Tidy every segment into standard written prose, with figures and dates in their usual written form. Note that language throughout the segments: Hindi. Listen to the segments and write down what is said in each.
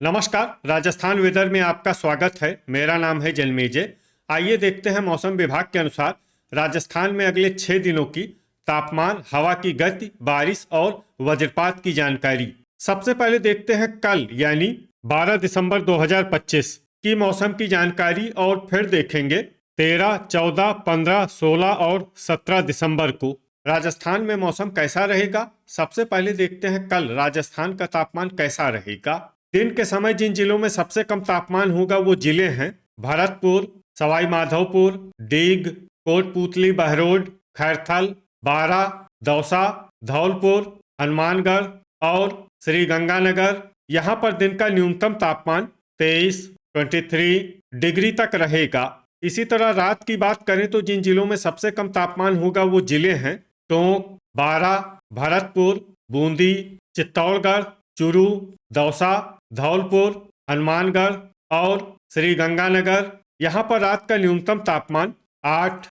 नमस्कार। राजस्थान वेदर में आपका स्वागत है। मेरा नाम है जन्मेजय। आइए देखते हैं मौसम विभाग के अनुसार राजस्थान में अगले 6 दिनों की तापमान, हवा की गति, बारिश और वज्रपात की जानकारी। सबसे पहले देखते हैं कल यानी 12 दिसंबर 2025 की मौसम की जानकारी और फिर देखेंगे 13, 14, 15, 16 और 17 दिसंबर को राजस्थान में मौसम कैसा रहेगा। सबसे पहले देखते हैं कल राजस्थान का तापमान कैसा रहेगा। दिन के समय जिन जिलों में सबसे कम तापमान होगा वो जिले हैं भरतपुर, सवाई माधोपुर, डीग, कोटपूतली, बहरोड, खैरथल, बारा, दौसा, धौलपुर, हनुमानगढ़ और श्री गंगानगर। यहाँ पर दिन का न्यूनतम तापमान 23 डिग्री तक रहेगा। इसी तरह रात की बात करें तो जिन जिलों में सबसे कम तापमान होगा वो जिले हैं टोंक, बारा, भरतपुर, बूंदी, चित्तौड़गढ़, चूरू, दौसा, धौलपुर, हनुमानगढ़ और श्री गंगानगर। यहाँ पर रात का न्यूनतम तापमान 8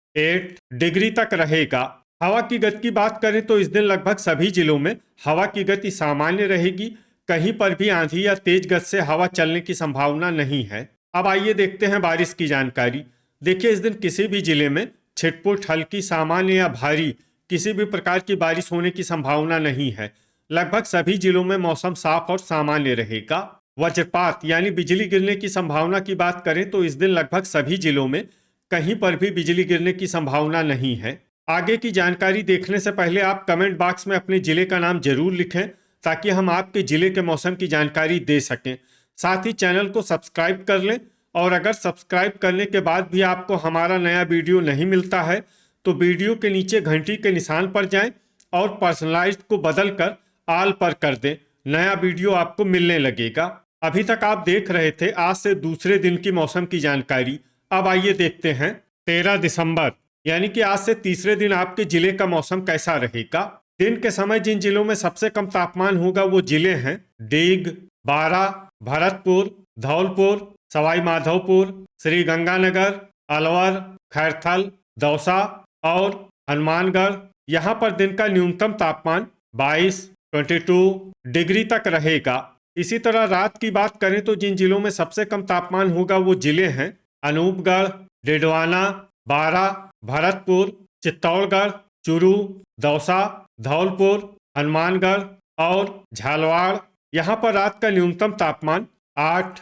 डिग्री तक रहेगा। हवा की गति की बात करें तो इस दिन लगभग सभी जिलों में हवा की गति सामान्य रहेगी। कहीं पर भी आंधी या तेज गति से हवा चलने की संभावना नहीं है। अब आइए देखते हैं बारिश की जानकारी। देखिए, इस दिन किसी भी जिले में छिटपुट, हल्की, सामान्य या भारी किसी भी प्रकार की बारिश होने की संभावना नहीं है। लगभग सभी जिलों में मौसम साफ और सामान्य रहेगा। वज्रपात यानी बिजली गिरने की संभावना की बात करें तो इस दिन लगभग सभी जिलों में कहीं पर भी बिजली गिरने की संभावना नहीं है। आगे की जानकारी देखने से पहले आप कमेंट बॉक्स में अपने जिले का नाम जरूर लिखें ताकि हम आपके जिले के मौसम की जानकारी दे सकें। साथ ही चैनल को सब्सक्राइब कर लें और अगर सब्सक्राइब करने के बाद भी आपको हमारा नया वीडियो नहीं मिलता है तो वीडियो के नीचे घंटी के निशान पर जाएं और पर्सनलाइज्ड को बदलकर आल पर कर दें। नया वीडियो आपको मिलने लगेगा। अभी तक आप देख रहे थे आज से दूसरे दिन की मौसम की जानकारी। अब आइए देखते हैं 13 दिसंबर यानी कि आज से तीसरे दिन आपके जिले का मौसम कैसा रहेगा। दिन के समय जिन जिलों में सबसे कम तापमान होगा वो जिले हैं डीग, बारा, भरतपुर, धौलपुर, सवाई माधोपुर, श्री गंगानगर, अलवर, खैरथल, दौसा और हनुमानगढ़। यहाँ पर दिन का न्यूनतम तापमान 22 डिग्री तक रहेगा। इसी तरह रात की बात करें तो जिन जिलों में सबसे कम तापमान होगा वो जिले हैं अनूपगढ़, डिडवाना, बारा, भरतपुर, चित्तौड़गढ़, चूरू, दौसा, धौलपुर, हनुमानगढ़ और झालवाड़। यहाँ पर रात का न्यूनतम तापमान 8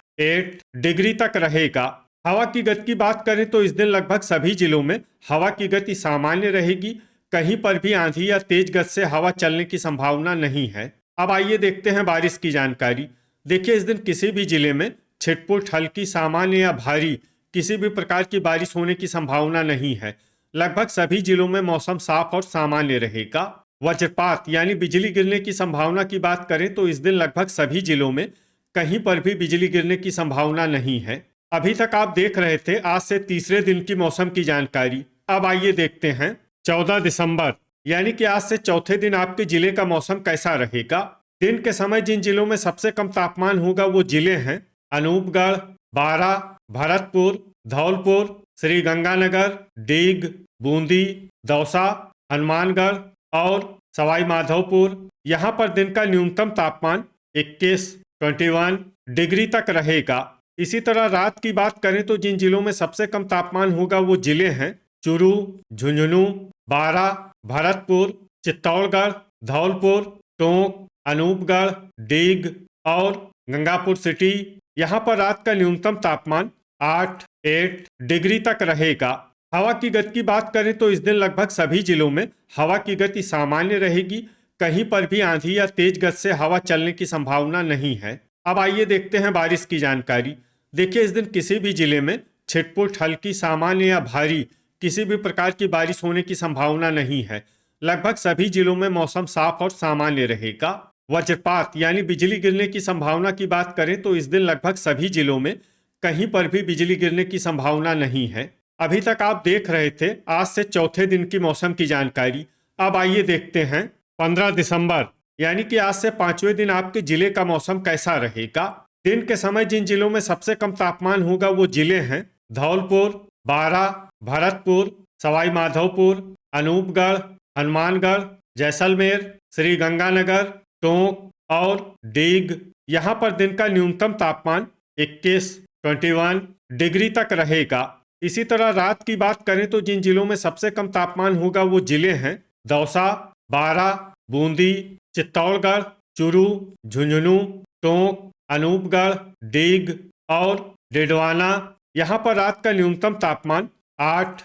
डिग्री तक रहेगा। हवा की गति की बात करें तो इस दिन लगभग सभी जिलों में हवा की गति सामान्य रहेगी। कहीं पर भी आंधी या तेज गति से हवा चलने की संभावना नहीं है। अब आइए देखते हैं बारिश की जानकारी। देखिए, इस दिन किसी भी जिले में छिटपुट, हल्की, सामान्य या भारी किसी भी प्रकार की बारिश होने की संभावना नहीं है। लगभग सभी जिलों में मौसम साफ और सामान्य रहेगा। वज्रपात यानी बिजली गिरने की संभावना की बात करें तो इस दिन लगभग सभी जिलों में कहीं पर भी बिजली गिरने की संभावना नहीं है। अभी तक आप देख रहे थे आज से तीसरे दिन की मौसम की जानकारी। अब आइए देखते हैं 14 दिसंबर यानी कि आज से चौथे दिन आपके जिले का मौसम कैसा रहेगा। दिन के समय जिन जिलों में सबसे कम तापमान होगा वो जिले हैं अनूपगढ़, बारा, भरतपुर, धौलपुर, श्री गंगानगर, डीग, बूंदी, दौसा, हनुमानगढ़ और सवाई माधोपुर। यहाँ पर दिन का न्यूनतम तापमान 21 डिग्री तक रहेगा। इसी तरह रात की बात करें तो जिन जिलों में सबसे कम तापमान होगा वो जिले हैं चूरू, झुंझुनू, बारा, भरतपुर, चित्तौड़गढ़, धौलपुर, टोंक, अनूपगढ़, डीग और गंगापुर सिटी। यहाँ पर रात का न्यूनतम तापमान 8 डिग्री तक रहेगा। हवा की गति की बात करें तो इस दिन लगभग सभी जिलों में हवा की गति सामान्य रहेगी। कहीं पर भी आंधी या तेज गति से हवा चलने की संभावना नहीं है। अब आइए देखते हैं बारिश की जानकारी। देखिए, इस दिन किसी भी जिले में छिटपुट, हल्की, सामान्य या भारी किसी भी प्रकार की बारिश होने की संभावना नहीं है। लगभग सभी जिलों में मौसम साफ और सामान्य रहेगा। वज्रपात यानी बिजली गिरने की संभावना की बात करें तो इस दिन लगभग सभी जिलों में कहीं पर भी बिजली गिरने की संभावना नहीं है। अभी तक आप देख रहे थे आज से चौथे दिन की मौसम की जानकारी। अब आइए देखते हैं 15 दिसंबर यानी कि आज से पांचवें दिन आपके जिले का मौसम कैसा रहेगा। दिन के समय जिन जिलों में सबसे कम तापमान होगा वो जिले हैं धौलपुर, बारा, भरतपुर, सवाई माधोपुर, अनूपगढ़, हनुमानगढ़, जैसलमेर, श्री गंगानगर, टोंक और डीग। यहाँ पर दिन का न्यूनतम तापमान 21 डिग्री तक रहेगा। इसी तरह रात की बात करें तो जिन जिलों में सबसे कम तापमान होगा वो जिले हैं दौसा, बारा, बूंदी, चित्तौड़गढ़, चूरू, झुंझुनू, टोंक, अनूपगढ़, डीग और डिडवाना। यहाँ पर रात का न्यूनतम तापमान 8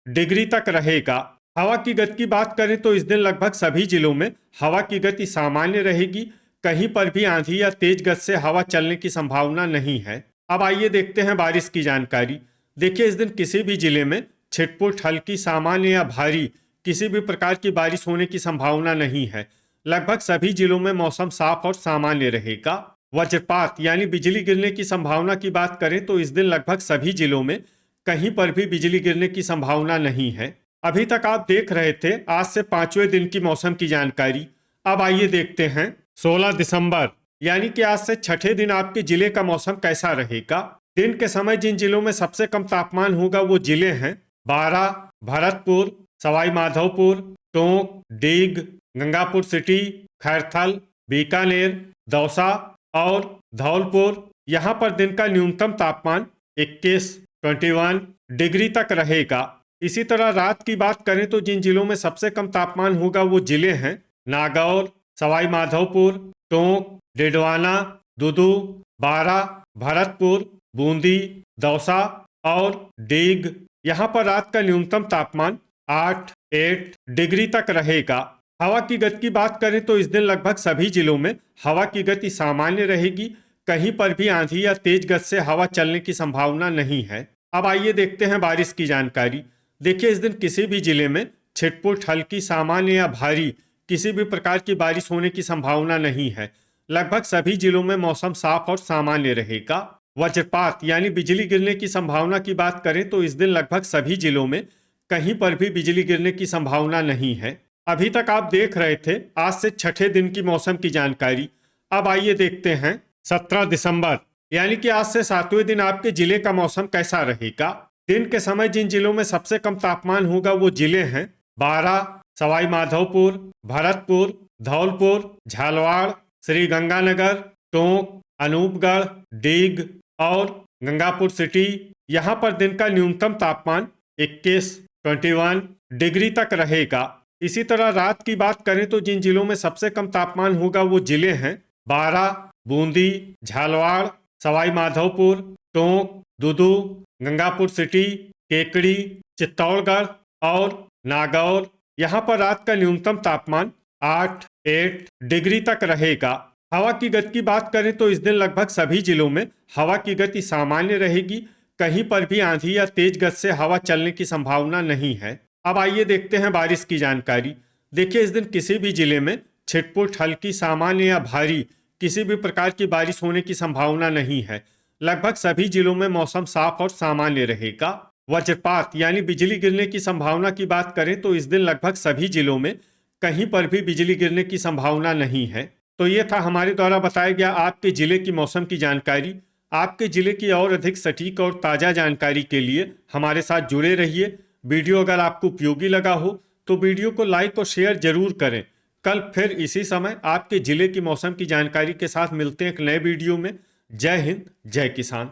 डिग्री तक रहेगा। हवा की गति की बात करें तो इस दिन लगभग सभी जिलों में हवा की गति सामान्य रहेगी। कहीं पर भी आंधी या तेज गति से हवा चलने की संभावना नहीं है। अब आइए देखते हैं बारिश की जानकारी। देखिए, इस दिन किसी भी जिले में छिटपुट, हल्की, सामान्य या भारी किसी भी प्रकार की बारिश होने की संभावना नहीं है। लगभग सभी जिलों में मौसम साफ और सामान्य रहेगा। वज्रपात यानी बिजली गिरने की संभावना की बात करें तो इस दिन लगभग सभी जिलों में कहीं पर भी बिजली गिरने की संभावना नहीं है। अभी तक आप देख रहे थे आज से 5वें दिन की मौसम की जानकारी। अब आइए देखते हैं 16 दिसंबर यानी कि आज से छठे दिन आपके जिले का मौसम कैसा रहेगा। दिन के समय जिन जिलों में सबसे कम तापमान होगा वो जिले हैं बारा, भरतपुर, सवाई माधोपुर, टोंक, डीग, गंगापुर सिटी, खैरथल, बीकानेर, दौसा और धौलपुर। यहाँ पर दिन का न्यूनतम तापमान 21 डिग्री तक रहेगा। इसी तरह रात की बात करें तो जिन जिलों में सबसे कम तापमान होगा वो जिले हैं नागौर, सवाई माधोपुर, टोंक, डिडवाना, दुदू, बारा, भरतपुर, बूंदी, दौसा और डीग। यहाँ पर रात का न्यूनतम तापमान 8 डिग्री तक रहेगा। हवा की गति की बात करें तो इस दिन लगभग सभी जिलों में हवा की गति सामान्य रहेगी। कहीं पर भी आंधी या तेज गति से हवा चलने की संभावना नहीं है। अब आइए देखते हैं बारिश की जानकारी। देखिए, इस दिन किसी भी जिले में छिटपुट, हल्की, सामान्य या भारी किसी भी प्रकार की बारिश होने की संभावना नहीं है। लगभग सभी जिलों में मौसम साफ और सामान्य रहेगा। वज्रपात यानी बिजली गिरने की संभावना की बात करें तो इस दिन लगभग सभी जिलों में कहीं पर भी बिजली गिरने की संभावना नहीं है। अभी तक आप देख रहे थे आज से छठे दिन की मौसम की जानकारी। अब आइए देखते हैं 17 दिसंबर यानी कि आज से 7वें दिन आपके जिले का मौसम कैसा रहेगा। दिन के समय जिन जिलों में सबसे कम तापमान होगा वो जिले हैं बारा, सवाई माधोपुर, भरतपुर, धौलपुर, झालवाड़, श्री गंगानगर, टोंक, अनूपगढ़, डीग और गंगापुर सिटी। यहाँ पर दिन का न्यूनतम तापमान 21 डिग्री तक रहेगा। इसी तरह रात की बात करें तो जिन जिलों में सबसे कम तापमान होगा वो जिले हैं बारा, बूंदी, झालवाड़, सवाई माधोपुर, टोंक, दुदू, गंगापुर सिटी, केकड़ी, चित्तौड़गढ़ और नागौर। यहाँ पर रात का न्यूनतम तापमान 8 डिग्री तक रहेगा। हवा की गति की बात करें तो इस दिन लगभग सभी जिलों में हवा की गति सामान्य रहेगी। कहीं पर भी आंधी या तेज गति से हवा चलने की संभावना नहीं है। अब आइए देखते हैं बारिश की जानकारी। देखिए, इस दिन किसी भी जिले में छिटपुट, हल्की, सामान्य या भारी किसी भी प्रकार की बारिश होने की संभावना नहीं है। लगभग सभी जिलों में मौसम साफ और सामान्य रहेगा। वज्रपात यानी बिजली गिरने की संभावना की बात करें तो इस दिन लगभग सभी जिलों में कहीं पर भी बिजली गिरने की संभावना नहीं है। तो ये था हमारे द्वारा बताया गया आपके जिले की मौसम की जानकारी। आपके जिले की और अधिक सटीक और ताज़ा जानकारी के लिए हमारे साथ जुड़े रहिए। वीडियो अगर आपको उपयोगी लगा हो तो वीडियो को लाइक और शेयर जरूर करें। कल फिर इसी समय आपके जिले की मौसम की जानकारी के साथ मिलते हैं एक नए वीडियो में। जय हिंद, जय किसान।